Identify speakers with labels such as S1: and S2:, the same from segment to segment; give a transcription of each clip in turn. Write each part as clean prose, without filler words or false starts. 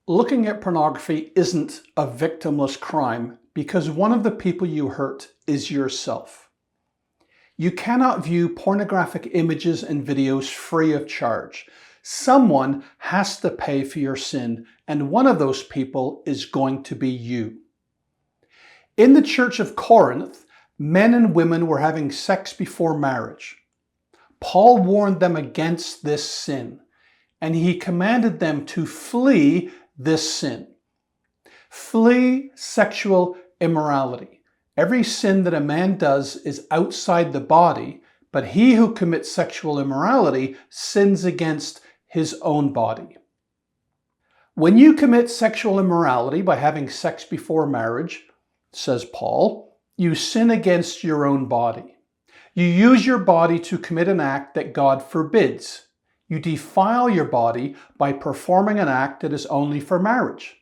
S1: Looking at pornography isn't a victimless crime because one of the people you hurt is yourself. You cannot view pornographic images and videos free of charge. Someone has to pay for your sin, and one of those people is going to be you. In the church of Corinth, men and women were having sex before marriage. Paul warned them against this sin, and he commanded them to flee this sin. Flee sexual immorality. Every sin that a man does is outside the body, but he who commits sexual immorality sins against his own body. When you commit sexual immorality by having sex before marriage, says Paul, you sin against your own body. You use your body to commit an act that God forbids. You defile your body by performing an act that is only for marriage.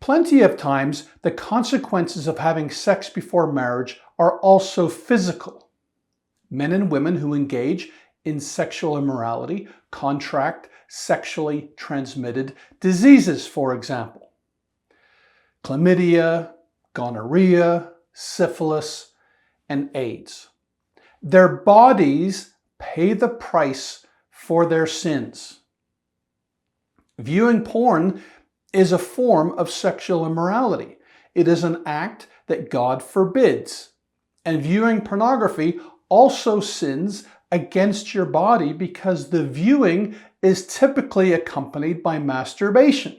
S1: Plenty of times, the consequences of having sex before marriage are also physical. Men and women who engage in sexual immorality contract sexually transmitted diseases, for example. Chlamydia, gonorrhea, syphilis, and AIDS. Their bodies pay the price for their sins. Viewing porn is a form of sexual immorality. It is an act that God forbids. And viewing pornography also sins against your body because the viewing is typically accompanied by masturbation.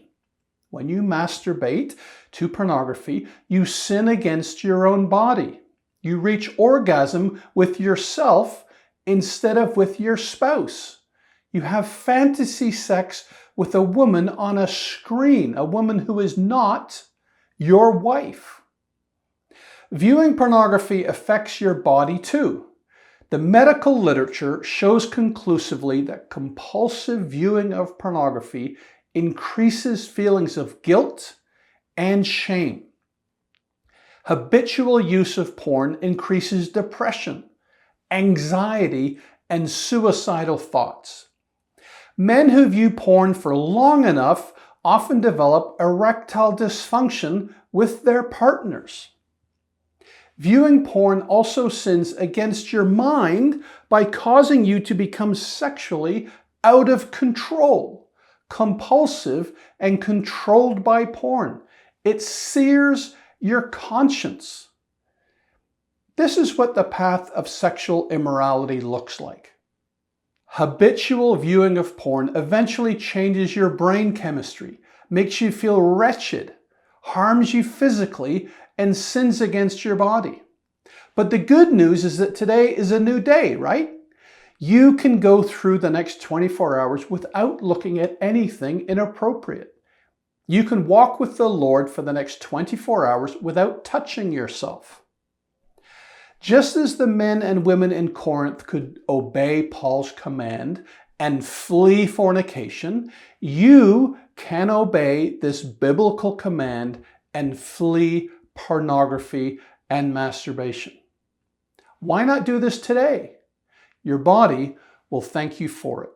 S1: When you masturbate to pornography, you sin against your own body. You reach orgasm with yourself instead of with your spouse. You have fantasy sex with a woman on a screen, a woman who is not your wife. Viewing pornography affects your body too. The medical literature shows conclusively that compulsive viewing of pornography increases feelings of guilt and shame. Habitual use of porn increases depression, anxiety, and suicidal thoughts. Men who view porn for long enough often develop erectile dysfunction with their partners. Viewing porn also sins against your mind by causing you to become sexually out of control, compulsive, and controlled by porn. It sears your conscience. This is what the path of sexual immorality looks like. Habitual viewing of porn eventually changes your brain chemistry, makes you feel wretched, harms you physically, and sins against your body. But the good news is that today is a new day, right? You can go through the next 24 hours without looking at anything inappropriate. You can walk with the Lord for the next 24 hours without touching yourself. Just as the men and women in Corinth could obey Paul's command and flee fornication, you can obey this biblical command and flee pornography and masturbation. Why not do this today? Your body will thank you for it.